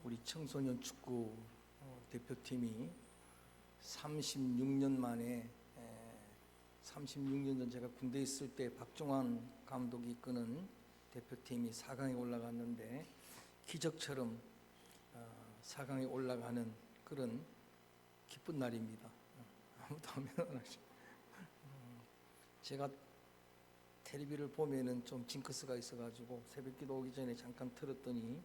우리 청소년 축구 대표팀이 36년 만에 36년 전 제가 군대에 있을 때 박종환 감독이 이끄는 대표팀이 4강에 올라갔는데 기적처럼 4강에 올라가는 그런 기쁜 날입니다. 아무도 안 일어나시고 제가 텔레비를 보면은 좀 징크스가 있어가지고 새벽기도 오기 전에 잠깐 틀었더니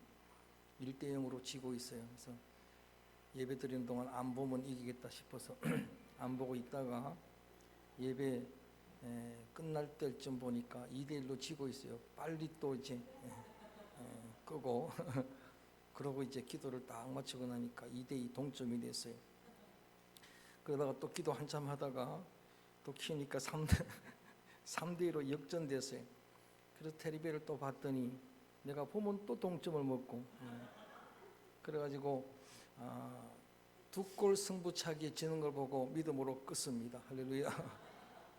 1대0으로 지고 있어요. 그래서 예배 드리는 동안 안 보면 이기겠다 싶어서 안 보고 있다가 예배 끝날 때쯤 보니까 2대1로 지고 있어요. 빨리 또 이제 끄고 그러고 이제 기도를 딱 마치고 나니까 2대2 동점이 됐어요. 그러다가 또 기도 한참 하다가 또 키우니까 3대2로 역전됐어요. 그래서 텔레비를 또 봤더니 내가 보면 또 동점을 먹고 그래가지고 2골 승부차기에 지는 걸 보고 믿음으로 껐습니다. 할렐루야.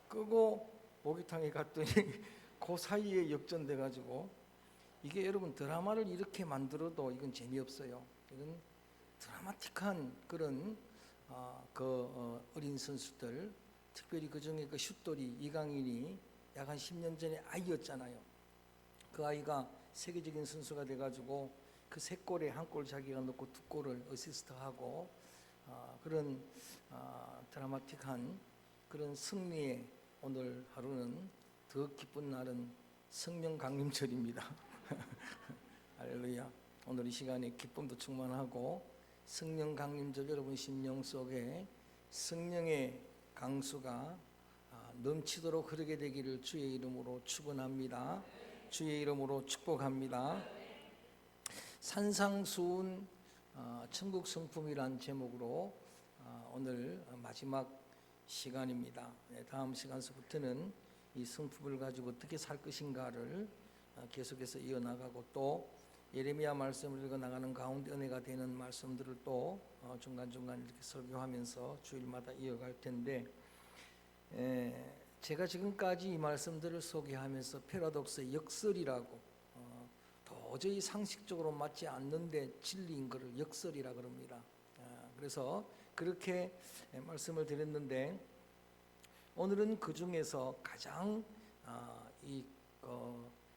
끄고 목욕탕에 갔더니 그 사이에 역전돼가지고 이게 여러분 드라마를 이렇게 만들어도 이건 재미없어요. 이건 드라마틱한 그런 어린 선수들, 특별히 그 중에 그 슛돌이 이강인이 약 한 10년 전에 아이였잖아요. 그 아이가 세계적인 선수가 돼가지고 그 3골에 1골 자기가 넣고 2골을 어시스트하고 그런 드라마틱한 그런 승리에 오늘 하루는 더 기쁜 날은 성령 강림절입니다. 할렐루야. 오늘 이 시간에 기쁨도 충만하고 성령 강림절 여러분 심령 속에 성령의 강수가 넘치도록 흐르게 되기를 주의 이름으로 축원합니다. 주의 이름으로 축복합니다. 산상수훈 천국 성품이란 제목으로 오늘 마지막 시간입니다. 다음 시간서부터는 이 성품을 가지고 어떻게 살 것인가를 계속해서 이어나가고 또 예레미야 말씀을 읽어나가는 가운데 은혜가 되는 말씀들을 또 중간중간 이렇게 설교하면서 주일마다 이어갈 텐데 제가 지금까지 이 말씀들을 소개하면서 패러독스의 역설이라고 도저히 상식적으로 맞지 않는데 진리인 것을 역설이라 그럽니다. 그래서 그렇게 말씀을 드렸는데 오늘은 그 중에서 가장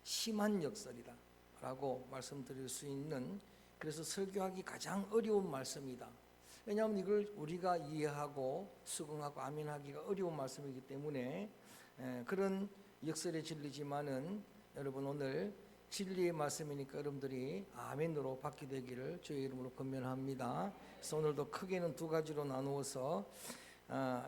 심한 역설이다 라고 말씀드릴 수 있는, 그래서 설교하기 가장 어려운 말씀이다. 왜냐하면 이걸 우리가 이해하고 수긍하고 아멘하기가 어려운 말씀이기 때문에 그런 역설의 진리지만은 여러분 오늘 진리의 말씀이니까 여러분들이 아멘으로 받게 되기를 주의 이름으로 권면합니다. 그래서 오늘도 크게는 2가지로 나누어서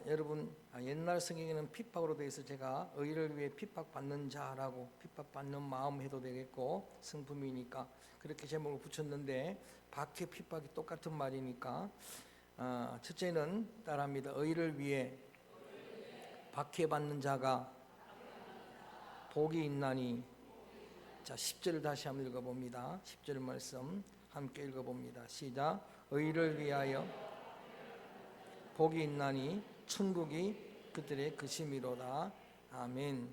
여러분 옛날 성경에는 핍박으로 되어 있어 제가 의를 위해 핍박받는 자라고 핍박받는 마음 해도 되겠고 성품이니까 그렇게 제목을 붙였는데 박해 핍박이 똑같은 말이니까 첫째는 따라합니다. 의를 위해 박해받는 자가 복이 있나니. 자, 10절을 다시 한번 읽어봅니다. 10절 말씀 함께 읽어봅니다. 시작. 의를 위하여 복이 있나니 천국이 그들의 것임이로다. 아멘.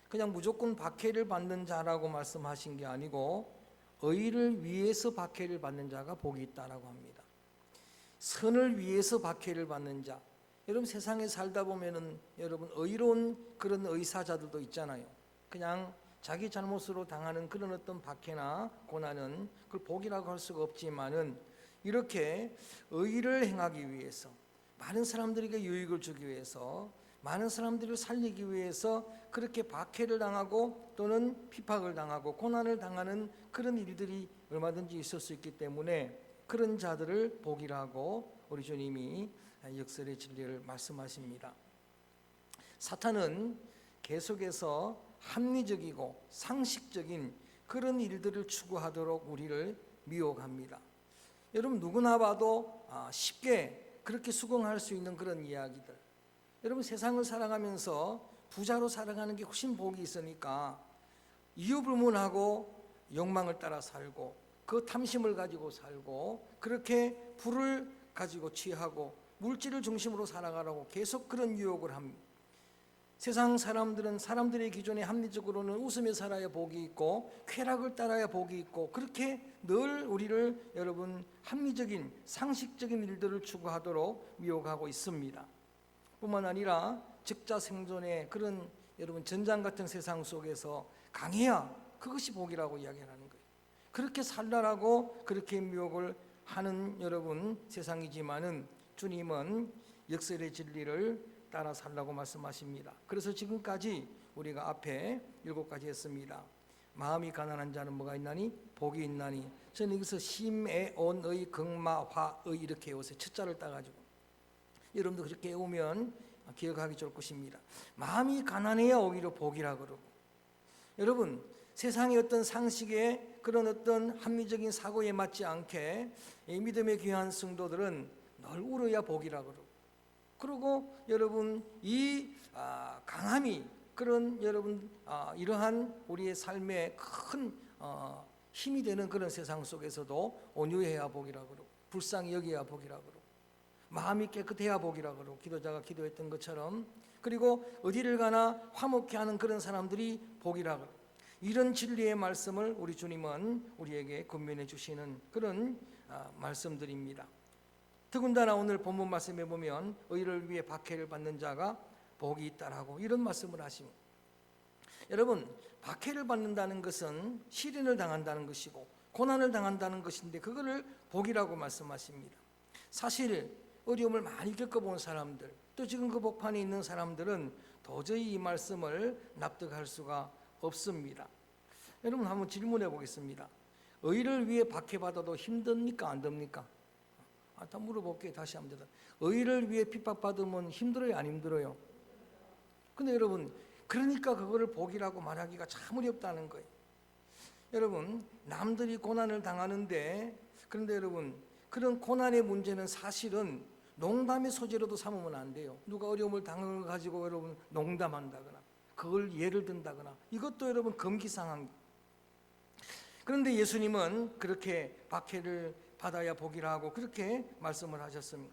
그냥 무조건 박해를 받는 자라고 말씀하신 게 아니고 의를 위해서 박해를 받는 자가 복이 있다라고 합니다. 선을 위해서 박해를 받는 자. 여러분 세상에 살다 보면은 여러분 의로운 그런 의사자들도 있잖아요. 그냥 자기 잘못으로 당하는 그런 어떤 박해나 고난은 그걸 복이라고 할 수가 없지만은 이렇게 의를 행하기 위해서 많은 사람들에게 유익을 주기 위해서 많은 사람들을 살리기 위해서 그렇게 박해를 당하고 또는 핍박을 당하고 고난을 당하는 그런 일들이 얼마든지 있을 수 있기 때문에 그런 자들을 복이라고 우리 주님이 역설의 진리를 말씀하십니다. 사탄은 계속해서 합리적이고 상식적인 그런 일들을 추구하도록 우리를 미혹합니다. 여러분 누구나 봐도 쉽게 그렇게 수긍할 수 있는 그런 이야기들. 여러분 세상을 살아가면서 부자로 살아가는 게 훨씬 복이 있으니까 이유불문하고 욕망을 따라 살고 그 탐심을 가지고 살고 그렇게 부를 가지고 취하고 물질을 중심으로 살아가라고 계속 그런 유혹을 합니다. 세상 사람들은 사람들의 기준에 합리적으로는 웃으며 살아야 복이 있고 쾌락을 따라야 복이 있고 그렇게 늘 우리를 여러분 합리적인 상식적인 일들을 추구하도록 미혹하고 있습니다. 뿐만 아니라 적자 생존의 그런 여러분 전장 같은 세상 속에서 강해야 그것이 복이라고 이야기하는 거예요. 그렇게 살라라고 그렇게 미혹을 하는 여러분 세상이지만은 주님은 역설의 진리를 따라 살라고 말씀하십니다. 그래서 지금까지 우리가 앞에 7가지 했습니다. 마음이 가난한 자는 뭐가 있나니? 복이 있나니. 저는 여기서 심의 온의 극마화의 이렇게 외우세요. 첫자를 따가지고 여러분도 그렇게 외우면 기억하기 좋을 것입니다. 마음이 가난해야 오히려 복이라 그러고, 여러분 세상의 어떤 상식에 그런 어떤 합리적인 사고에 맞지 않게 믿음의 귀한 성도들은 늘 울어야 복이라 그러고 여러분 이 강함이 그런 여러분 이러한 우리의 삶에 큰 힘이 되는 그런 세상 속에서도 온유해야 복이라 그러고 불쌍히 여겨야 복이라 그러고 마음이 깨끗해야 복이라 그러고 기도자가 기도했던 것처럼 그리고 어디를 가나 화목해 하는 그런 사람들이 복이라 그러고 이런 진리의 말씀을 우리 주님은 우리에게 권면해 주시는 그런 말씀들입니다. 더군다나 오늘 본문 말씀에 보면 의를 위해 박해를 받는 자가 복이 있다라고 이런 말씀을 하십니다. 여러분 박해를 받는다는 것은 시련을 당한다는 것이고 고난을 당한다는 것인데 그거를 복이라고 말씀하십니다. 사실 어려움을 많이 겪어본 사람들 또 지금 그 복판에 있는 사람들은 도저히 이 말씀을 납득할 수가 없습니다. 여러분 한번 질문해 보겠습니다. 의를 위해 박해받아도 힘듭니까 안 됩니까? 다 물어볼게요. 다시 한번. 의를 위해 핍박받으면 힘들어요 안 힘들어요? 근데 여러분 그러니까 그거를 복이라고 말하기가 참 어렵다는 거예요. 여러분 남들이 고난을 당하는데 그런데 여러분 그런 고난의 문제는 사실은 농담의 소재로도 삼으면 안 돼요. 누가 어려움을 당한 걸 가지고 여러분 농담한다거나 그걸 예를 든다거나 이것도 여러분 금기상한. 그런데 예수님은 그렇게 박해를 받아야 복이라 하고 그렇게 말씀을 하셨습니다.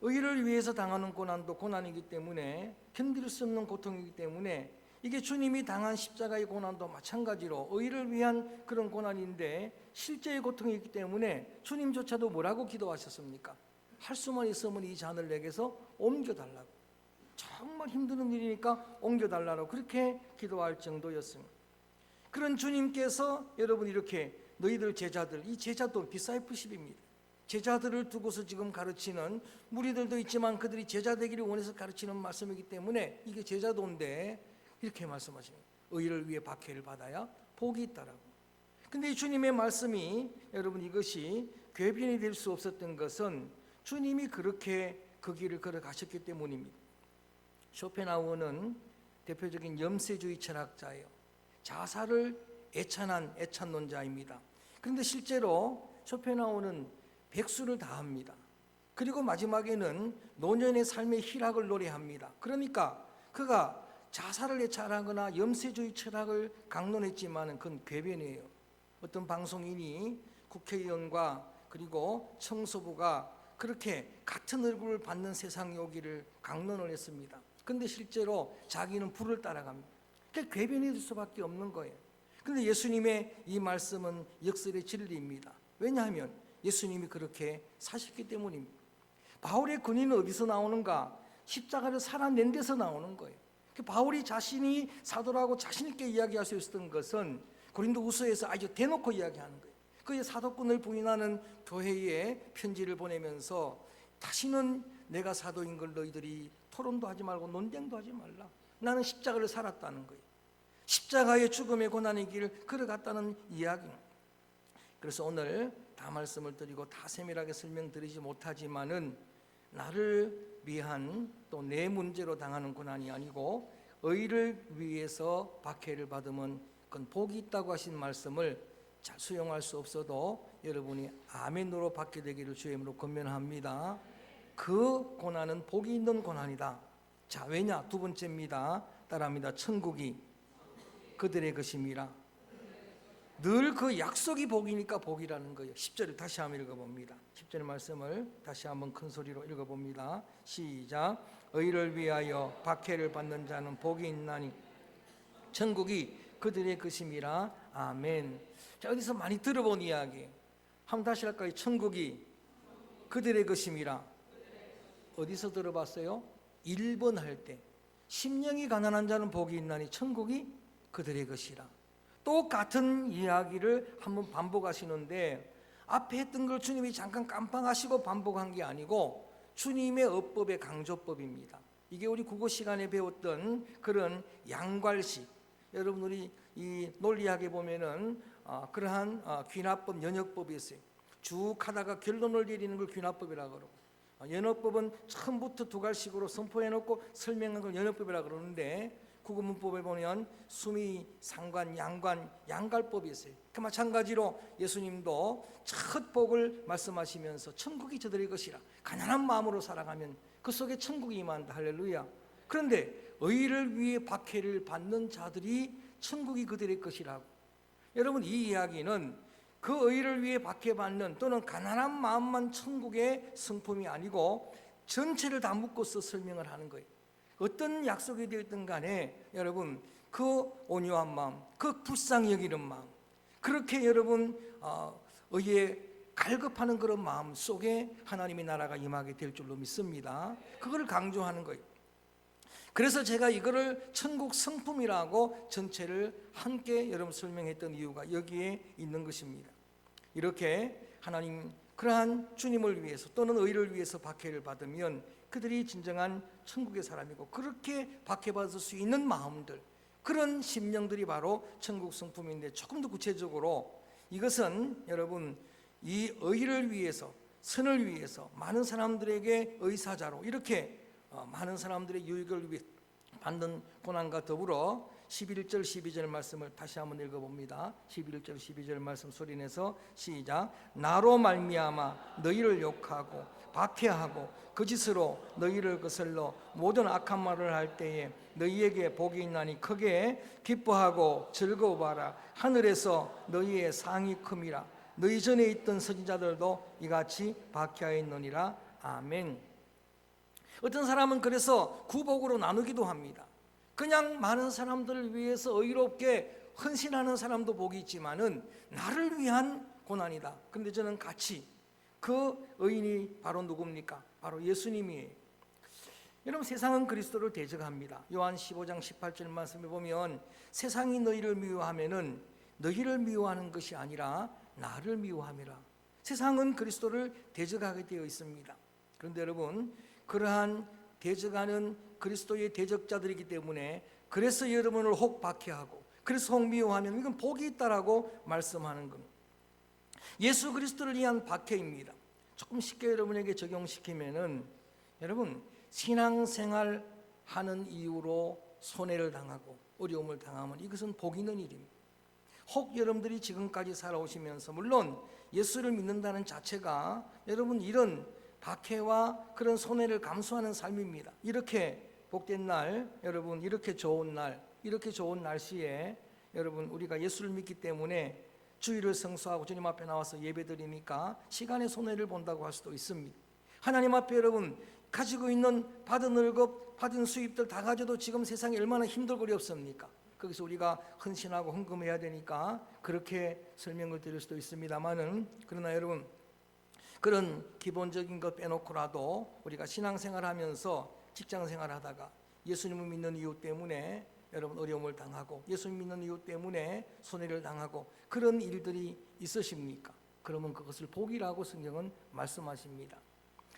의를 위해서 당하는 고난도 고난이기 때문에 견딜 수 없는 고통이기 때문에 이게 주님이 당한 십자가의 고난도 마찬가지로 의를 위한 그런 고난인데 실제의 고통이기 때문에 주님조차도 뭐라고 기도하셨습니까? 할 수만 있으면 이 잔을 내게서 옮겨달라고. 정말 힘든 일이니까 옮겨달라고 그렇게 기도할 정도였습니다. 그런 주님께서 여러분 이렇게 너희들 제자들, 이 제자도 디사이플십입니다. 제자들을 두고서 지금 가르치는 무리들도 있지만 그들이 제자 되기를 원해서 가르치는 말씀이기 때문에 이게 제자도인데 이렇게 말씀하십니다. 의를 위해 박해를 받아야 복이 있다라고. 근데 이 주님의 말씀이 여러분 이것이 궤변이 될 수 없었던 것은 주님이 그렇게 그 길을 걸어가셨기 때문입니다. 쇼펜하우어는 대표적인 염세주의 철학자예요. 자살을 애찬한 애찬론자입니다. 그런데 실제로 쇼펜하우어는 백수를 다합니다. 그리고 마지막에는 노년의 삶의 희락을 노래합니다. 그러니까 그가 자살을 애찬하거나 염세주의 철학을 강론했지만 그건 궤변이에요. 어떤 방송인이 국회의원과 그리고 청소부가 그렇게 같은 얼굴을 받는 세상이 오기를 강론을 했습니다. 그런데 실제로 자기는 불을 따라갑니다. 그러니까 궤변이 될 수밖에 없는 거예요. 그런데 예수님의 이 말씀은 역설의 진리입니다. 왜냐하면 예수님이 그렇게 사셨기 때문입니다. 바울의 근위는 어디서 나오는가? 십자가를 살아낸 데서 나오는 거예요. 바울이 자신이 사도라고 자신 있게 이야기할 수 있었던 것은 고린도후서에서 아주 대놓고 이야기하는 거예요. 그의 사도권을 부인하는 교회에 편지를 보내면서 다시는 내가 사도인 걸 너희들이 토론도 하지 말고 논쟁도 하지 말라. 나는 십자가를 살았다는 거예요. 십자가의 죽음의 고난의 길을 걸어갔다는 이야기. 그래서 오늘 다 말씀을 드리고 다 세밀하게 설명드리지 못하지만은 나를 위한 또 내 문제로 당하는 고난이 아니고 의를 위해서 박해를 받으면 그건 복이 있다고 하신 말씀을 잘 수용할 수 없어도 여러분이 아멘으로 받게 되기를 주의 이름으로 권면합니다. 그 고난은 복이 있는 고난이다. 자, 왜냐? 두 번째입니다. 따라합니다. 천국이 그들의 것임이라. 늘 그 약속이 복이니까 복이라는 거예요. 10절을 다시 한번 읽어봅니다. 10절 말씀을 다시 한번 큰 소리로 읽어봅니다. 시작. 의를 위하여 박해를 받는 자는 복이 있나니 천국이 그들의 것임이라. 아멘. 자, 어디서 많이 들어본 이야기 한번 다시 할까요? 천국이 그들의 것임이라. 어디서 들어봤어요? 1번 할 때 심령이 가난한 자는 복이 있나니 천국이 그들의 것이라. 똑같은 이야기를 한번 반복하시는데 앞에 했던 걸 주님이 잠깐 깜빡하시고 반복한 게 아니고 주님의 어법의 강조법입니다. 이게 우리 국어 시간에 배웠던 그런 양괄식. 여러분 우리 이 논리학에 보면은 그러한 귀납법, 연역법이 있어요. 쭉 하다가 결론을 내리는 걸 귀납법이라고 그러고, 연역법은 처음부터 두 갈식으로 선포해놓고 설명한 걸 연역법이라고 그러는데, 국어문법에 보면 수미, 상관, 양관, 양갈법이 있어요. 그 마찬가지로 예수님도 첫 복을 말씀하시면서 천국이 저들의 것이라, 가난한 마음으로 살아가면 그 속에 천국이 임한다. 할렐루야. 그런데 의를 위해 박해를 받는 자들이 천국이 그들의 것이라고. 여러분 이 이야기는 그 의를 위해 박해받는 또는 가난한 마음만 천국의 성품이 아니고 전체를 다 묶어서 설명을 하는 거예요. 어떤 약속이 되었든 간에 여러분 그 온유한 마음, 그 불쌍히 여기는 마음, 그렇게 여러분 의에 갈급하는 그런 마음 속에 하나님의 나라가 임하게 될 줄로 믿습니다. 그걸 강조하는 거예요. 그래서 제가 이거를 천국 성품이라고 전체를 함께 여러분 설명했던 이유가 여기에 있는 것입니다. 이렇게 하나님 그러한 주님을 위해서 또는 의를 위해서 박해를 받으면 그들이 진정한 천국의 사람이고, 그렇게 박해받을 수 있는 마음들, 그런 심령들이 바로 천국 성품인데, 조금 더 구체적으로 이것은 여러분 이 의를 위해서, 선을 위해서 많은 사람들에게 의사자로 이렇게 많은 사람들의 유익을 위해 받는 고난과 더불어 11절 12절 말씀을 다시 한번 읽어봅니다. 11절 12절 말씀 소리내서 시작. 나로 말미암아 너희를 욕하고 박해하고 거짓으로 너희를 거슬러 모든 악한 말을 할 때에 너희에게 복이 있나니 크게 기뻐하고 즐거워하라. 하늘에서 너희의 상이 큼이라. 너희 전에 있던 선지자들도 이같이 박해하였느니라. 아멘. 어떤 사람은 그래서 구복으로 나누기도 합니다. 그냥 많은 사람들을 위해서 의롭게 헌신하는 사람도 복이 있지만은 나를 위한 고난이다. 그런데 저는 같이 그 의인이 바로 누굽니까? 바로 예수님이에요. 여러분 세상은 그리스도를 대적합니다. 요한 15장 18절 말씀에 보면 세상이 너희를 미워하면은 너희를 미워하는 것이 아니라 나를 미워함이라. 세상은 그리스도를 대적하게 되어 있습니다. 그런데 여러분 그러한 대적하는 그리스도의 대적자들이기 때문에 그래서 여러분을 혹 박해하고 그래서 혹 미워하면 이건 복이 있다라고 말씀하는 겁니다. 예수 그리스도를 위한 박해입니다. 조금 쉽게 여러분에게 적용시키면은 여러분 신앙생활 하는 이유로 손해를 당하고 어려움을 당하면 이것은 복 있는 일입니다. 혹 여러분들이 지금까지 살아오시면서 물론 예수를 믿는다는 자체가 여러분 이런 박해와 그런 손해를 감수하는 삶입니다. 이렇게 복된 날, 여러분 이렇게 좋은 날, 이렇게 좋은 날씨에 여러분 우리가 예수를 믿기 때문에 주일을 성수하고 주님 앞에 나와서 예배드리니까 시간의 손해를 본다고 할 수도 있습니다. 하나님 앞에 여러분 가지고 있는 받은 월급, 받은 수입들 다 가져도 지금 세상에 얼마나 힘들고 어렵습니까? 거기서 우리가 헌신하고 헌금해야 되니까 그렇게 설명을 드릴 수도 있습니다만은, 그러나 여러분 그런 기본적인 것 빼놓고라도 우리가 신앙생활 하면서 직장생활 하다가 예수님을 믿는 이유 때문에 여러분 어려움을 당하고 예수님 믿는 이유 때문에 손해를 당하고 그런 일들이 있으십니까? 그러면 그것을 복이라고 성경은 말씀하십니다.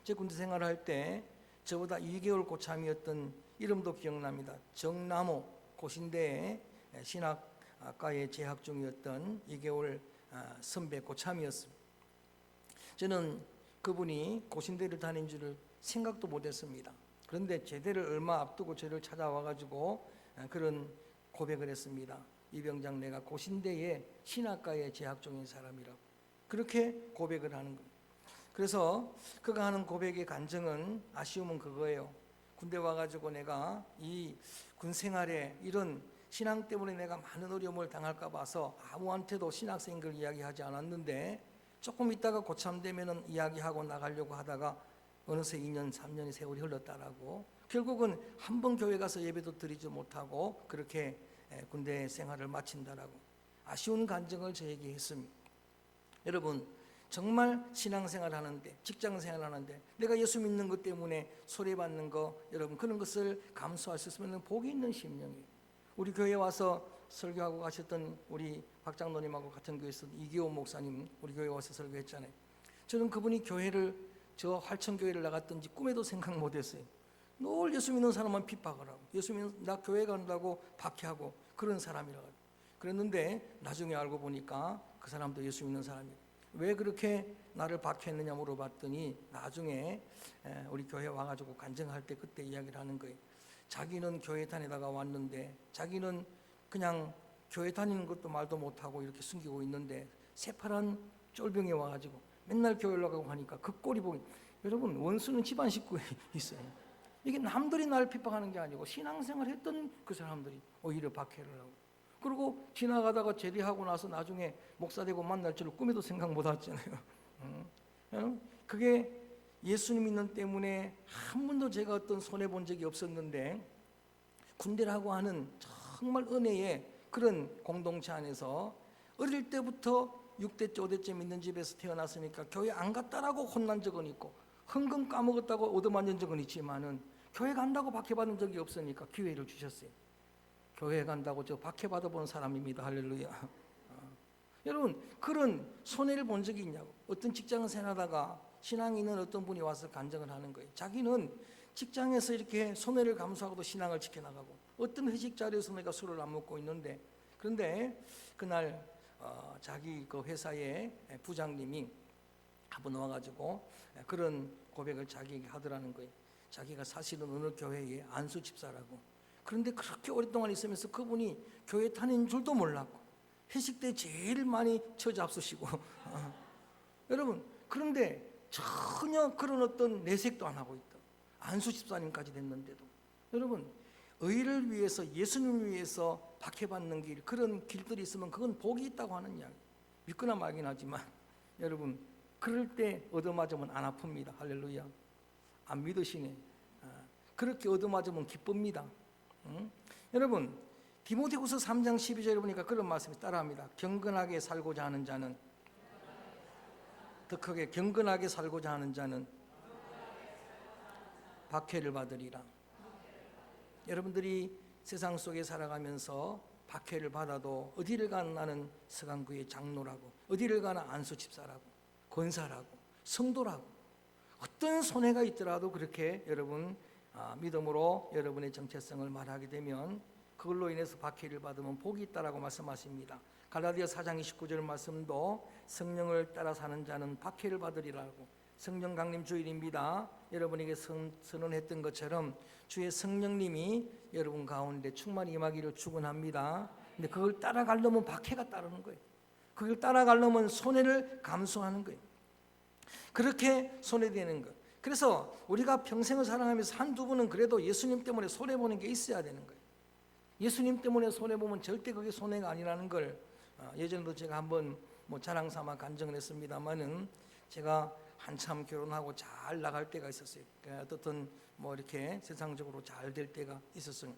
제 군대 생활할 때 저보다 2개월 고참이었던 이름도 기억납니다. 정남호 고신대에 신학과에 재학 중이었던 2개월 선배 고참이었습니다. 저는 그분이 고신대를 다닌 줄을 생각도 못했습니다. 그런데 제대를 얼마 앞두고 저를 찾아와가지고 그런 고백을 했습니다. 이병장 내가 고신대에 신학과에 재학 중인 사람이라고 그렇게 고백을 하는 겁니다. 그래서 그가 하는 고백의 간증은 아쉬움은 그거예요. 군대 와가지고 내가 이 군생활에 이런 신앙 때문에 내가 많은 어려움을 당할까 봐서 아무한테도 신학생인 걸 이야기하지 않았는데 조금 있다가 고참되면은 이야기하고 나가려고 하다가 어느새 2년 3년의 세월이 흘렀다라고 결국은 한 번 교회 가서 예배도 드리지 못하고 그렇게 군대 생활을 마친다라고 아쉬운 간증을 저에게 했습니다. 여러분, 정말 신앙생활 하는데, 직장생활 하는데 내가 예수 믿는 것 때문에 소리받는 거, 여러분 그런 것을 감수할 수 있으면 복이 있는 심령이에요. 우리 교회에 와서 설교하고 가셨던 우리 박 장로님하고 같은 교회에서 이기호 목사님 우리 교회에 와서 설교했잖아요. 저는 그분이 교회를, 저 활천교회를 나갔던지 꿈에도 생각 못했어요. 늘 예수 믿는 사람만 핍박을 하고, 예수 믿는, 나 교회 간다고 박해하고 그런 사람이라고. 그랬는데 나중에 알고 보니까 그 사람도 예수 믿는 사람이에요. 왜 그렇게 나를 박해했느냐 물어봤더니 나중에 우리 교회 와가지고 간증할 때 그때 이야기를 하는 거예요. 자기는 교회 다니다가 왔는데, 자기는 그냥 교회 다니는 것도 말도 못하고 이렇게 숨기고 있는데 새파란 쫄병이 와가지고 맨날 교회 올라가고 하니까 그 꼴이 보기, 여러분 원수는 집안 식구에 있어요. 이게 남들이 날 핍박하는 게 아니고 신앙생활 했던 그 사람들이 오히려 박해를 하고, 그리고 지나가다가 제대하고 나서 나중에 목사 되고 만날 줄을 꿈에도 생각 못 했잖아요. 그게 예수님 믿는 때문에 한 번도 제가 어떤 손해 본 적이 없었는데, 군대라고 하는 정말 은혜의 그런 공동체 안에서 어릴 때부터 6대째 5대째 믿는 집에서 태어났으니까 교회 안 갔다라고 혼난 적은 있고 헌금 까먹었다고 얻어맞는 적은 있지만은 교회 간다고 박해받은 적이 없으니까 기회를 주셨어요. 교회 간다고 저 박해받아 본 사람입니다. 할렐루야. 여러분, 그런 손해를 본 적이 있냐고. 어떤 직장을 생활하다가 신앙이 있는 어떤 분이 와서 간증을 하는 거예요. 자기는 직장에서 이렇게 손해를 감수하고도 신앙을 지켜나가고, 어떤 회식 자리에서 내가 술을 안 먹고 있는데, 그런데 그날 자기 그 회사의 부장님이 한번 와가지고 그런 고백을 자기에게 하더라는 거예요. 자기가 사실은 어느 교회의 안수 집사라고. 그런데 그렇게 오랫동안 있으면서 그분이 교회 다니는 줄도 몰랐고 회식 때 제일 많이 처잡수시고 여러분, 그런데 전혀 그런 어떤 내색도 안 하고 있다. 안수 집사님까지 됐는데도. 여러분, 의를 위해서, 예수님을 위해서 박해받는 길, 그런 길들이 있으면 그건 복이 있다고 하는 이야기. 믿거나 말긴 하지만 여러분, 그럴 때 얻어맞으면 안 아픕니다. 할렐루야. 안 믿으시네. 그렇게 얻어맞으면 기쁩니다. 여러분, 디모데후서 3장 12절에 보니까 그런 말씀이 따라합니다. 경건하게 살고자 하는 자는, 더 크게 경건하게 살고자 하는 자는 박해를 받으리라. 여러분들이 세상 속에 살아가면서 박해를 받아도 어디를 가나 나는 서강구의 장로라고, 어디를 가나 안수 집사라고, 권사라고, 성도라고, 어떤 손해가 있더라도 그렇게 여러분 믿음으로 여러분의 정체성을 말하게 되면 그걸로 인해서 박해를 받으면 복이 있다라고 말씀하십니다. 갈라디아 4장 29절 말씀도 성령을 따라 사는 자는 박해를 받으리라고. 성령 강림 주일입니다. 여러분에게 선언했던 것처럼 주의 성령님이 여러분 가운데 충만히 임하기를 축원합니다. 근데 그걸 따라가려면 박해가 따르는 거예요. 그걸 따라가려면 손해를 감수하는 거예요. 그렇게 손해되는 것. 그래서 우리가 평생을 살아가면서 한두 번은 그래도 예수님 때문에 손해보는 게 있어야 되는 거예요. 예수님 때문에 손해보면 절대 그게 손해가 아니라는 걸 예전에도 제가 한번 자랑삼아 간증을 했습니다마는, 제가 한참 결혼하고 잘 나갈 때가 있었어요. 어떻든 이렇게 세상적으로 잘 될 때가 있었어요.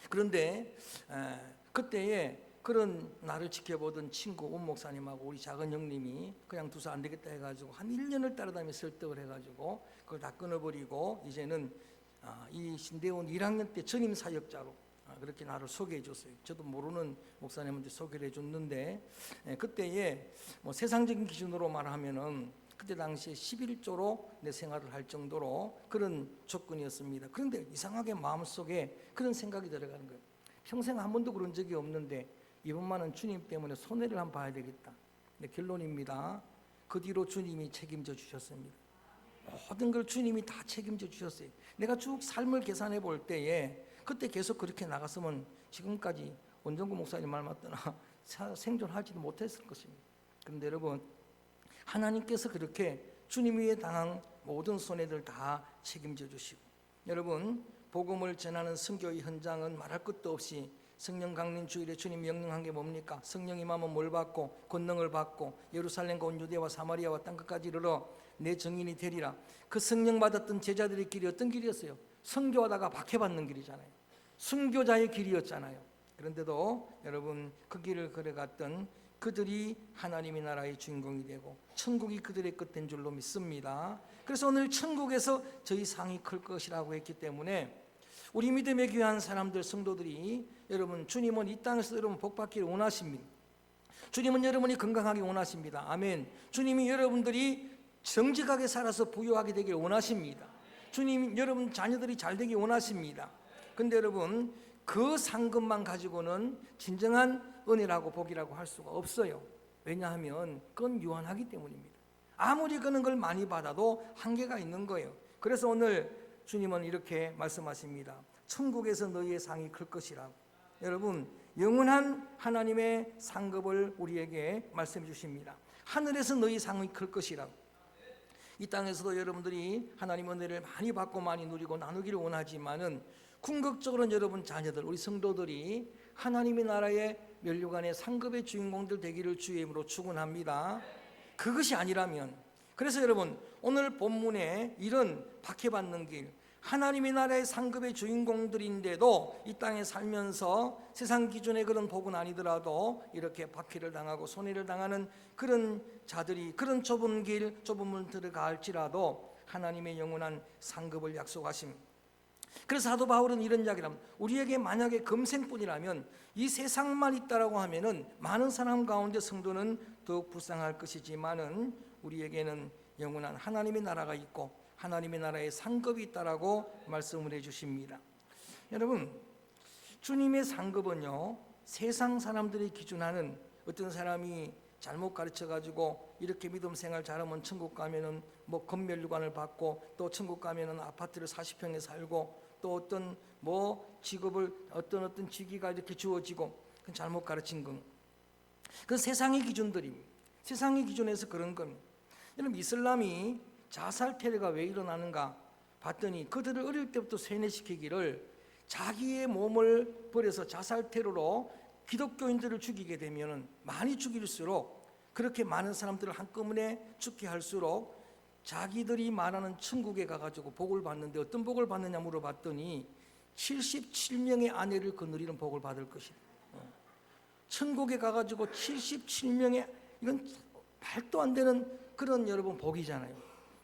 그런데 그때에 그런 나를 지켜보던 친구 온 목사님하고 우리 작은 형님이 그냥 두서 안 되겠다 해가지고 한 1년을 따라다니며 설득을 해가지고 그걸 다 끊어버리고 이제는 이 신대원 1학년 때 전임 사역자로 그렇게 나를 소개해 줬어요. 저도 모르는 목사님한테 소개를 해줬는데, 그때에 세상적인 기준으로 말하면은 그때 당시에 11조로 내 생활을 할 정도로 그런 조건이었습니다. 그런데 이상하게 마음속에 그런 생각이 들어가는 거예요. 평생 한 번도 그런 적이 없는데 이번만은 주님 때문에 손해를 한번 봐야 되겠다. 결론입니다. 그 뒤로 주님이 책임져 주셨습니다. 모든 걸 주님이 다 책임져 주셨어요. 내가 쭉 삶을 계산해 볼 때에 그때 계속 그렇게 나갔으면 지금까지 원정구 목사님 말 맞더나 생존하지도 못했을 것입니다. 그런데 여러분, 하나님께서 그렇게 주님 위에 당한 모든 손해들 다 책임져 주시고, 여러분 복음을 전하는 선교의 현장은 말할 것도 없이 성령 강림 주일에 주님 명령한 게 뭡니까? 성령 임하면 뭘 받고 권능을 받고 예루살렘과 온 유대와 사마리아와 땅끝까지 이르러 내 증인이 되리라. 그 성령 받았던 제자들의 길이 어떤 길이었어요? 선교하다가 박해받는 길이잖아요. 순교자의 길이었잖아요. 그런데도 여러분 그 길을 걸어갔던 그들이 하나님의 나라의 주인공이 되고 천국이 그들의 끝된 줄로 믿습니다. 그래서 오늘 천국에서 저희 상이 클 것이라고 했기 때문에 우리 믿음의 귀한 사람들, 성도들이 여러분 주님은 이 땅에서 여러분 복받기를 원하십니다. 주님은 여러분이 건강하게 원하십니다. 아멘. 주님이 여러분들이 정직하게 살아서 부유하게 되길 원하십니다. 주님 여러분 자녀들이 잘 되길 원하십니다. 근데 여러분 그 상급만 가지고는 진정한 은혜라고 복이라고 할 수가 없어요. 왜냐하면 그건 유한하기 때문입니다. 아무리 그런 걸 많이 받아도 한계가 있는 거예요. 그래서 오늘 주님은 이렇게 말씀하십니다. 천국에서 너희의 상이 클 것이라고. 여러분 영원한 하나님의 상급을 우리에게 말씀해 주십니다. 하늘에서 너희 상이 클 것이라고. 이 땅에서도 여러분들이 하나님 은혜를 많이 받고 많이 누리고 나누기를 원하지만은 궁극적으로는 여러분 자녀들, 우리 성도들이 하나님의 나라의 면류관의 상급의 주인공들 되기를 주의 이름으로 축원합니다. 그것이 아니라면, 그래서 여러분 오늘 본문에 이런 박해받는 길, 하나님의 나라의 상급의 주인공들인데도 이 땅에 살면서 세상 기준의 그런 복은 아니더라도 이렇게 박해를 당하고 손해를 당하는 그런 자들이 그런 좁은 길, 좁은 문 들어갈지라도 하나님의 영원한 상급을 약속하심. 그래서 사도 바울은 이런 이야기를 합니다. 우리에게 만약에 금생뿐이라면 이 세상만 있다라고 하면은 많은 사람 가운데 성도는 더욱 불쌍할 것이지만은 우리에게는 영원한 하나님의 나라가 있고 하나님의 나라의 상급이 있다라고 말씀을 해주십니다. 여러분 주님의 상급은요 세상 사람들이 기준하는 어떤 사람이 잘못 가르쳐가지고 이렇게 믿음 생활 잘하면 천국 가면은 뭐 건멸류관을 받고 또 천국 가면은 아파트를 40평에 살고 또 어떤 뭐 직업을 어떤 직위가 이렇게 주어지고 그건 잘못 가르친 건. 그 세상의 기준들입니다. 세상의 기준에서 그런 겁니다. 여러분 이슬람이 자살 테러가 왜 일어나는가 봤더니 그들을 어릴 때부터 세뇌시키기를 자기의 몸을 버려서 자살 테러로 기독교인들을 죽이게 되면 많이 죽일수록 그렇게 많은 사람들을 한꺼번에 죽게 할수록 자기들이 말하는 천국에 가가지고 복을 받는데 어떤 복을 받느냐 물어봤더니 77명의 아내를 거느리는 복을 받을 것이다. 천국에 가가지고 77명의 이건 말도 안 되는 그런 여러분 복이잖아요.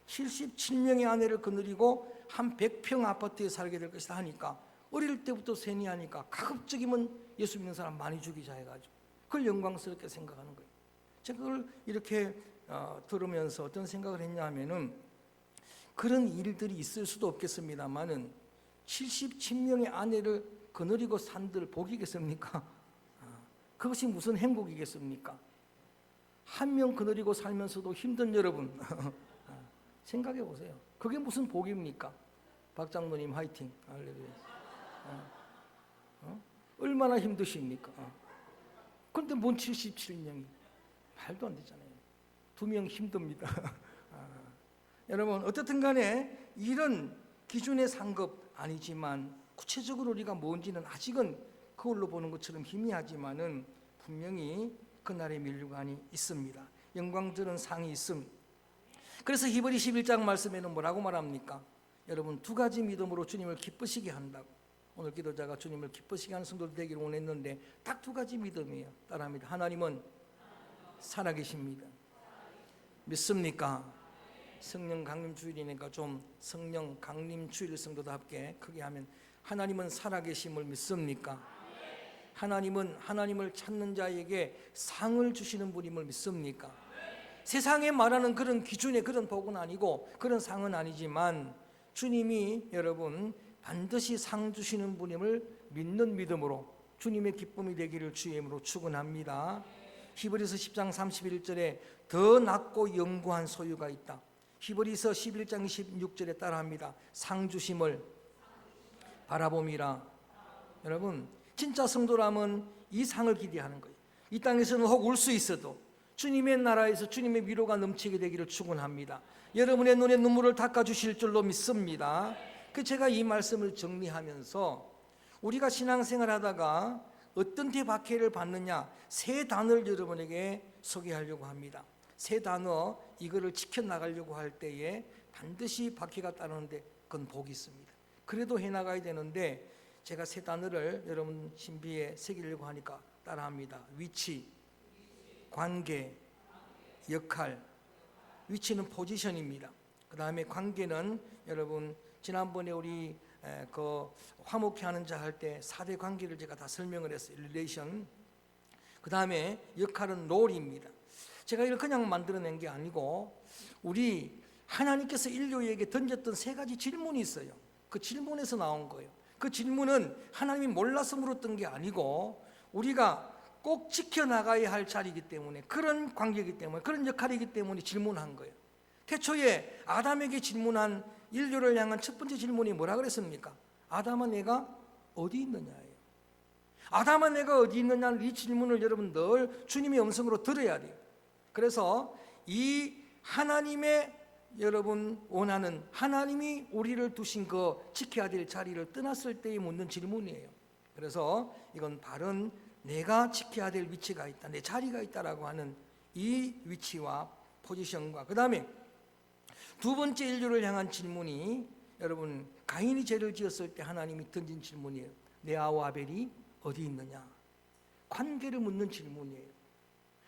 77명의 아내를 거느리고 한 100평 아파트에 살게 될 것이다 하니까 어릴 때부터 세뇌하니까 가급적이면 예수 믿는 사람 많이 죽이자 해가지고 그걸 영광스럽게 생각하는 거예요. 제가 그걸 이렇게 들으면서 어떤 생각을 했냐 하면은 그런 일들이 있을 수도 없겠습니다만은 77명의 아내를 거느리고 산들 복이겠습니까? 그것이 무슨 행복이겠습니까? 한 명 거느리고 살면서도 힘든 여러분 생각해 보세요. 그게 무슨 복입니까? 박 장로님 화이팅. 할렐루야. 얼마나 힘드십니까? 그런데 뭔 77명이 말도 안 되잖아요. 2명 힘듭니다. 여러분 어떻든 간에 이런 기준의 상급 아니지만 구체적으로 우리가 뭔지는 아직은 그걸로 보는 것처럼 희미하지만은 분명히 그날의 면류관이 있습니다. 영광스러운 상이 있습니다. 그래서 히브리 11장 말씀에는 뭐라고 말합니까? 여러분 2가지 믿음으로 주님을 기쁘시게 한다고. 오늘 기도자가 주님을 기쁘시게 하는 성도들 되기를 원했는데 딱 2가지 믿음이에요. 따라합니다. 하나님은 살아계십니다. 믿습니까? 성령 강림 주일이니까 좀 성령 강림 주일 성도답게 크게 하면 하나님은 살아계심을 믿습니까? 하나님은 하나님을 찾는 자에게 상을 주시는 분임을 믿습니까? 세상에 말하는 그런 기준의 그런 복은 아니고 그런 상은 아니지만 주님이 여러분 반드시 상 주시는 분임을 믿는 믿음으로 주님의 기쁨이 되기를 주의 이름으로 축원합니다. 히브리서 10장 31절에 더 낮고 영구한 소유가 있다. 히브리서 11장 16절에 따라합니다. 상 주심을 바라봄이라. 여러분 진짜 성도라면 이 상을 기대하는 거예요. 이 땅에서는 혹 울 수 있어도 주님의 나라에서 주님의 위로가 넘치게 되기를 축원합니다. 여러분의 눈에 눈물을 닦아주실 줄로 믿습니다. 제가 이 말씀을 정리하면서 우리가 신앙생활하다가 어떤 데 박해를 받느냐 3 단어를 여러분에게 소개하려고 합니다. 3 단어 이거를 지켜나가려고 할 때에 반드시 박해가 따르는데 그건 복이 있습니다. 그래도 해나가야 되는데 제가 세 단어를 여러분 신비에 새기려고 하니까 따라합니다. 위치, 관계, 역할. 위치는 포지션입니다. 그 다음에 관계는 여러분 지난번에 우리 그 화목회하는 자 할 때 4대 관계를 제가 다 설명을 했어요. 릴레이션. 그 다음에 역할은 롤입니다. 제가 이걸 그냥 만들어낸 게 아니고 우리 하나님께서 인류에게 던졌던 3가지 질문이 있어요. 그 질문에서 나온 거예요. 그 질문은 하나님이 몰라서 물었던 게 아니고 우리가 꼭 지켜나가야 할 자리이기 때문에, 그런 관계이기 때문에, 그런 역할이기 때문에 질문한 거예요. 태초에 아담에게 질문한 인류를 향한 첫 번째 질문이 뭐라 그랬습니까? 아담아 내가 어디 있느냐예요. 아담아 내가 어디 있느냐는 이 질문을 여러분 늘 주님의 음성으로 들어야 돼요. 그래서 이 하나님의 여러분 원하는, 하나님이 우리를 두신 그 지켜야 될 자리를 떠났을 때에 묻는 질문이에요. 그래서 이건 바른 내가 지켜야 될 위치가 있다, 내 자리가 있다라고 하는 이 위치와 포지션과, 그 다음에 두 번째 인류를 향한 질문이 여러분 가인이 죄를 지었을 때 하나님이 던진 질문이에요. 내 아우 아벨이 어디 있느냐. 관계를 묻는 질문이에요.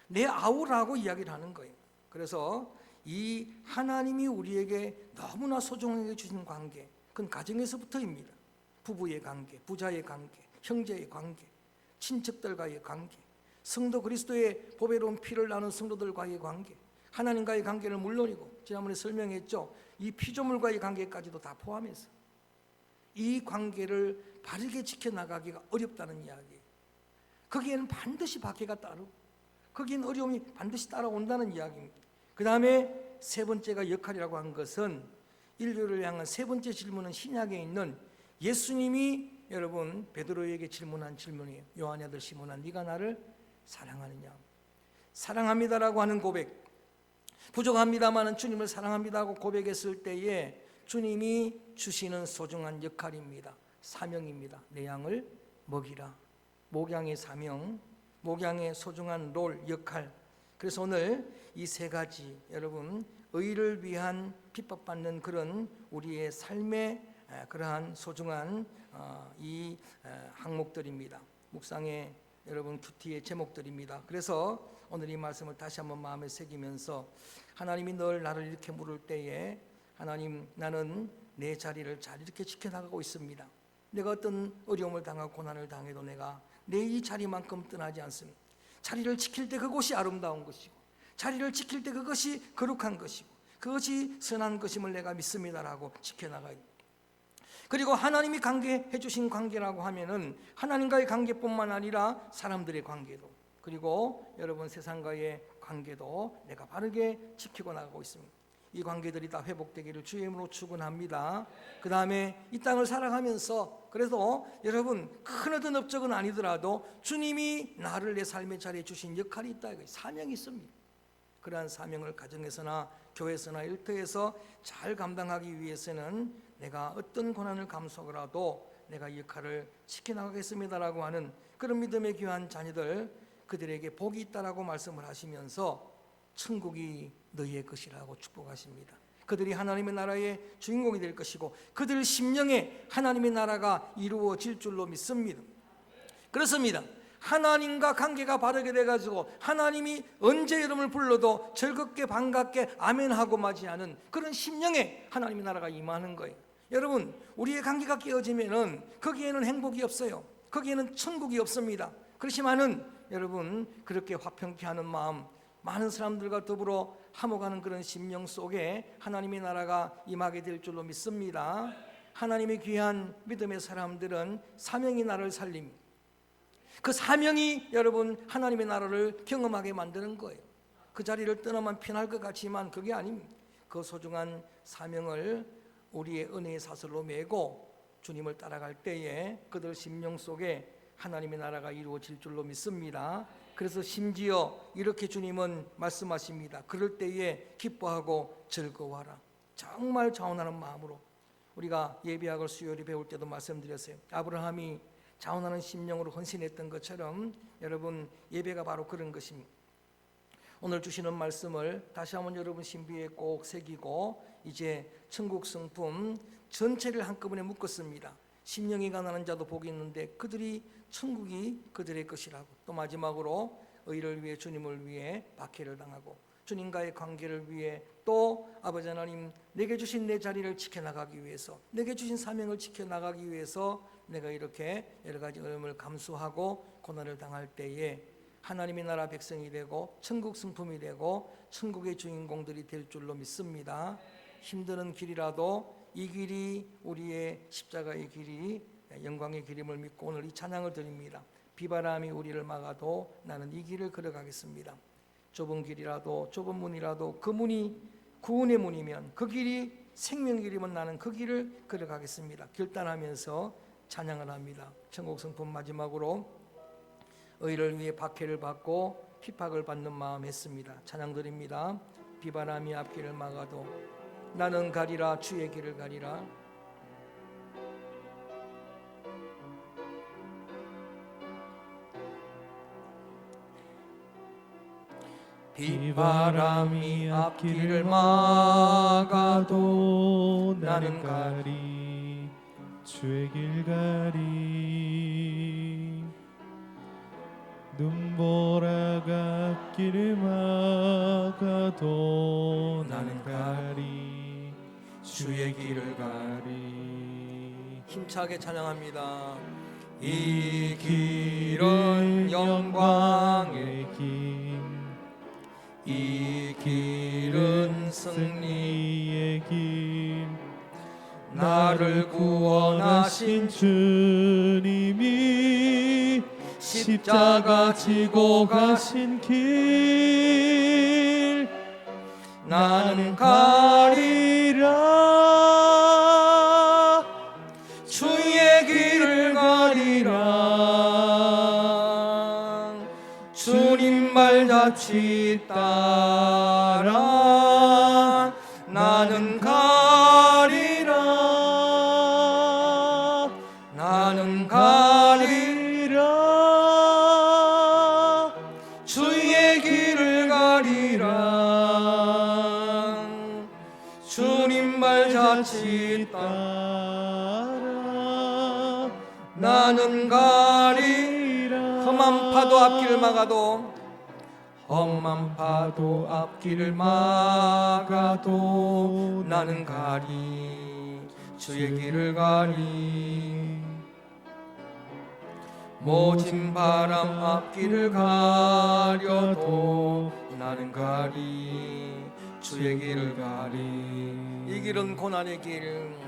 내 아우라고 이야기를 하는 거예요. 그래서 이 하나님이 우리에게 너무나 소중하게 주신 관계, 그건 가정에서부터입니다. 부부의 관계, 부자의 관계, 형제의 관계, 친척들과의 관계, 성도 그리스도의 보배로운 피를 나눈 성도들과의 관계, 하나님과의 관계는 물론이고 지난번에 설명했죠. 이 피조물과의 관계까지도 다 포함해서 이 관계를 바르게 지켜나가기가 어렵다는 이야기예요. 거기에는 반드시 박해가 따르고 거기에는 어려움이 반드시 따라온다는 이야기입니다. 그 다음에 세 번째가 역할이라고 한 것은 인류를 향한 세 번째 질문은 신약에 있는 예수님이 여러분 베드로에게 질문한 질문이에요. 요한의 아들 시몬아 네가 나를 사랑하느냐. 사랑합니다라고 하는 고백, 부족합니다마는 주님을 사랑합니다고 고백했을 때에 주님이 주시는 소중한 역할입니다. 사명입니다. 내 양을 먹이라. 목양의 사명, 목양의 소중한 롤, 역할. 그래서 오늘 이 3가지 여러분 의를 위한 핍박받는 그런 우리의 삶의 그러한 소중한 이 항목들입니다. 묵상의 여러분 큐티의 제목들입니다. 그래서 오늘 이 말씀을 다시 한번 마음에 새기면서 하나님이 늘 나를 이렇게 물을 때에 하나님 나는 내 자리를 잘 이렇게 지켜나가고 있습니다. 내가 어떤 어려움을 당하고 고난을 당해도 내가 내 이 자리만큼 떠나지 않습니다. 자리를 지킬 때 그것이 아름다운 것이고 자리를 지킬 때 그것이 거룩한 것이고 그것이 선한 것임을 내가 믿습니다라고 지켜나가야 됩니다. 그리고 하나님이 관계해 주신 관계라고 하면은 하나님과의 관계뿐만 아니라 사람들의 관계도, 그리고 여러분 세상과의 관계도 내가 바르게 지키고 나가고 있습니다. 이 관계들이 다 회복되기를 주의 이름으로 축원합니다. 그 다음에 이 땅을 살아가면서 그래도 여러분 큰 어떤 업적은 아니더라도 주님이 나를 내 삶의 자리에 주신 역할이 있다, 사명이 있습니다. 그러한 사명을 가정에서나 교회에서나 일터에서 잘 감당하기 위해서는 내가 어떤 고난을 감수하더라도 내가 이 역할을 지켜나가겠습니다라고 하는 그런 믿음의 귀한 자녀들, 그들에게 복이 있다라고 말씀을 하시면서 천국이 너희의 것이라고 축복하십니다. 그들이 하나님의 나라의 주인공이 될 것이고 그들 심령에 하나님의 나라가 이루어질 줄로 믿습니다. 그렇습니다. 하나님과 관계가 바르게 돼가지고 하나님이 언제 여러분을 불러도 즐겁게 반갑게 아멘하고 맞이하는 그런 심령에 하나님의 나라가 임하는 거예요. 여러분 우리의 관계가 깨어지면은 거기에는 행복이 없어요. 거기에는 천국이 없습니다. 그렇지만은 여러분 그렇게 화평케 하는 마음, 많은 사람들과 더불어 화목하는 그런 심령 속에 하나님의 나라가 임하게 될 줄로 믿습니다. 하나님의 귀한 믿음의 사람들은 사명이 나를 살립니다. 그 사명이 여러분 하나님의 나라를 경험하게 만드는 거예요. 그 자리를 떠나면 편할 것 같지만 그게 아닙니다. 그 소중한 사명을 우리의 은혜의 사슬로 메고 주님을 따라갈 때에 그들 심령 속에 하나님의 나라가 이루어질 줄로 믿습니다. 그래서 심지어 이렇게 주님은 말씀하십니다. 그럴 때에 기뻐하고 즐거워하라. 정말 자원하는 마음으로. 우리가 예배학을 수요일에 배울 때도 말씀드렸어요. 아브라함이 자원하는 심령으로 헌신했던 것처럼 여러분 예배가 바로 그런 것입니다. 오늘 주시는 말씀을 다시 한번 여러분 신비에 꼭 새기고 이제 천국 성품 전체를 한꺼번에 묶었습니다. 심령이 가난한 자도 복이 있는데 그들이 천국이 그들의 것이라고. 또 마지막으로 의를 위해 주님을 위해 박해를 당하고 주님과의 관계를 위해 또 아버지 하나님 내게 주신 내 자리를 지켜나가기 위해서 내게 주신 사명을 지켜나가기 위해서 내가 이렇게 여러 가지 어려움을 감수하고 고난을 당할 때에 하나님의 나라 백성이 되고 천국 성품이 되고 천국의 주인공들이 될 줄로 믿습니다. 힘드는 길이라도 이 길이 우리의 십자가의 길이 영광의 길임을 믿고 오늘 이 찬양을 드립니다. 비바람이 우리를 막아도 나는 이 길을 걸어가겠습니다. 좁은 길이라도 좁은 문이라도 그 문이 구원의 문이면 그 길이 생명의 길이면 나는 그 길을 걸어가겠습니다. 결단하면서 찬양을 합니다. 천국 성품 마지막으로 의를 위해 박해를 받고 핍박을 받는 마음 했습니다. 찬양 드립니다. 비바람이 앞길을 막아도 나는 가리라 주의 길을 가리라. 비바람이 앞길을 막아도 나는 가리 주의 길 가리 눈보라가 앞길을 막아도 나는 가리 주의 길을 가리. 힘차게 찬양합니다. 이 길은 영광의 길, 이 길은 승리의 길, 나를 구원하신 주님이 십자가 지고 가신 길 나는 가리라 주의 길을 가리라 주님 말자치 따라 나는 가리라 나는 가리라 주의 길을 가리라 주님 말자치 따라 나는 가리라 험한 파도 앞길을 막아도 험한 파도 앞길을 막아도 나는 가리 주의 길을 가리 모진 바람 앞길을 가려도 나는 가리 주의 길을 가리 이 길은 고난의 길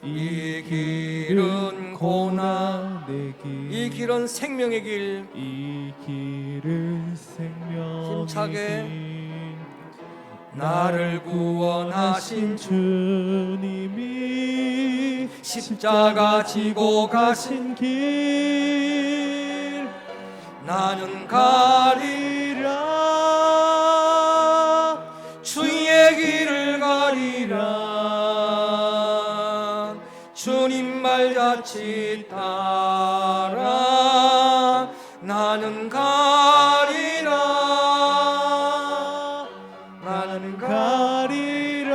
이 길은 고난의 길 이 길은 생명의 길 이 길은 생명의 힘차게 길 나를 구원하신 주님이 십자가 지고 가신 길 나는 가리라 주의 길을 가리라 주님 말자치 따라 나는 가리라 나는 가리라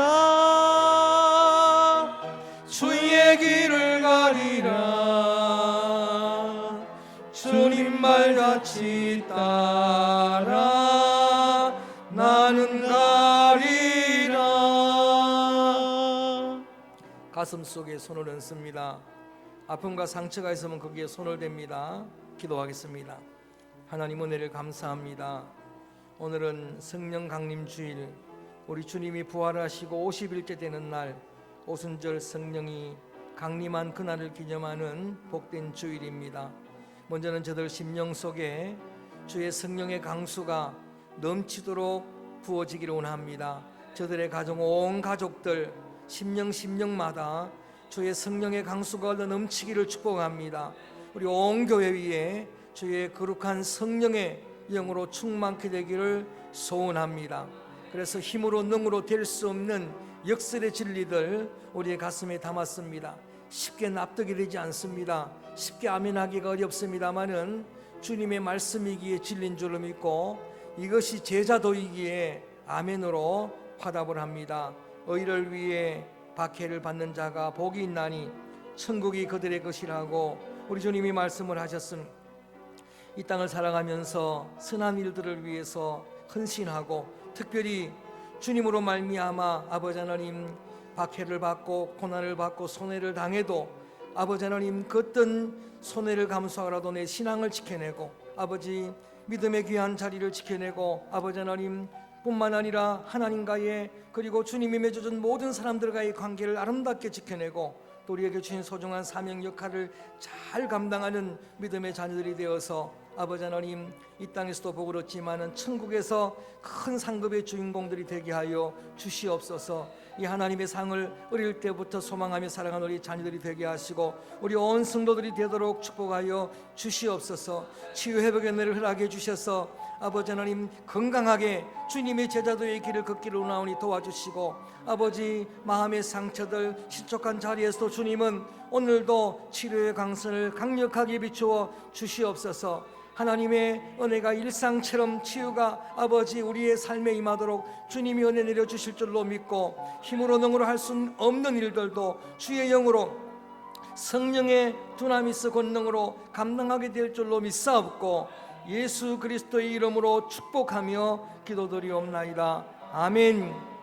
주의 길을 가리라 주님 말자치 따라 나는 가리라 가슴 속에 손을 얹습니다. 아픔과 상처가 있으면 거기에 손을 댑니다. 기도하겠습니다. 하나님 은혜를 감사합니다. 오늘은 성령 강림 주일 우리 주님이 부활하시고 50일째 되는 날 오순절 성령이 강림한 그날을 기념하는 복된 주일입니다. 먼저는 저들 심령 속에 주의 성령의 강수가 넘치도록 부어지기를 원합니다. 저들의 가정 온 가족들 심령마다 주의 성령의 강수가 넘치기를 축복합니다. 우리 온 교회 위에 주의 거룩한 성령의 영으로 충만케 되기를 소원합니다. 그래서 힘으로 능으로 될 수 없는 역설의 진리들 우리의 가슴에 담았습니다. 쉽게 납득이 되지 않습니다. 쉽게 아멘하기가 어렵습니다마는 주님의 말씀이기에 진리인 줄로 믿고 이것이 제자도이기에 아멘으로 화답을 합니다. 의를 위해 박해를 받는 자가 복이 있나니 천국이 그들의 것이라고 우리 주님이 말씀을 하셨음. 이 땅을 살아가면서 선한 일들을 위해서 헌신하고 특별히 주님으로 말미암아 아버지 하나님 박해를 받고 고난을 받고 손해를 당해도 아버지 하나님 그 어떤 손해를 감수하라도 내 신앙을 지켜내고 아버지 믿음의 귀한 자리를 지켜내고 아버지 하나님 뿐만 아니라 하나님과의 그리고 주님이 맺어준 모든 사람들과의 관계를 아름답게 지켜내고 또 우리에게 주신 소중한 사명 역할을 잘 감당하는 믿음의 자녀들이 되어서 아버지 하나님 이 땅에서도 복을 얻지만은 천국에서 큰 상급의 주인공들이 되게 하여 주시옵소서. 이 하나님의 상을 어릴 때부터 소망하며 살아가는 우리 자녀들이 되게 하시고 우리 온 성도들이 되도록 축복하여 주시옵소서. 치유 회복의 은혜를 허락해 주셔서 아버지 하나님 건강하게 주님의 제자도의 길을 걷기를 원하오니 도와주시고 아버지 마음의 상처들 실족한 자리에서도 주님은 오늘도 치료의 강선을 강력하게 비추어 주시옵소서. 하나님의 은혜가 일상처럼 치유가 아버지 우리의 삶에 임하도록 주님이 은혜 내려주실 줄로 믿고 힘으로 능으로 할 수 없는 일들도 주의 영으로 성령의 두나미스 권능으로 감당하게 될 줄로 믿사옵고 예수 그리스도의 이름으로 축복하며 기도드리옵나이다. 아멘.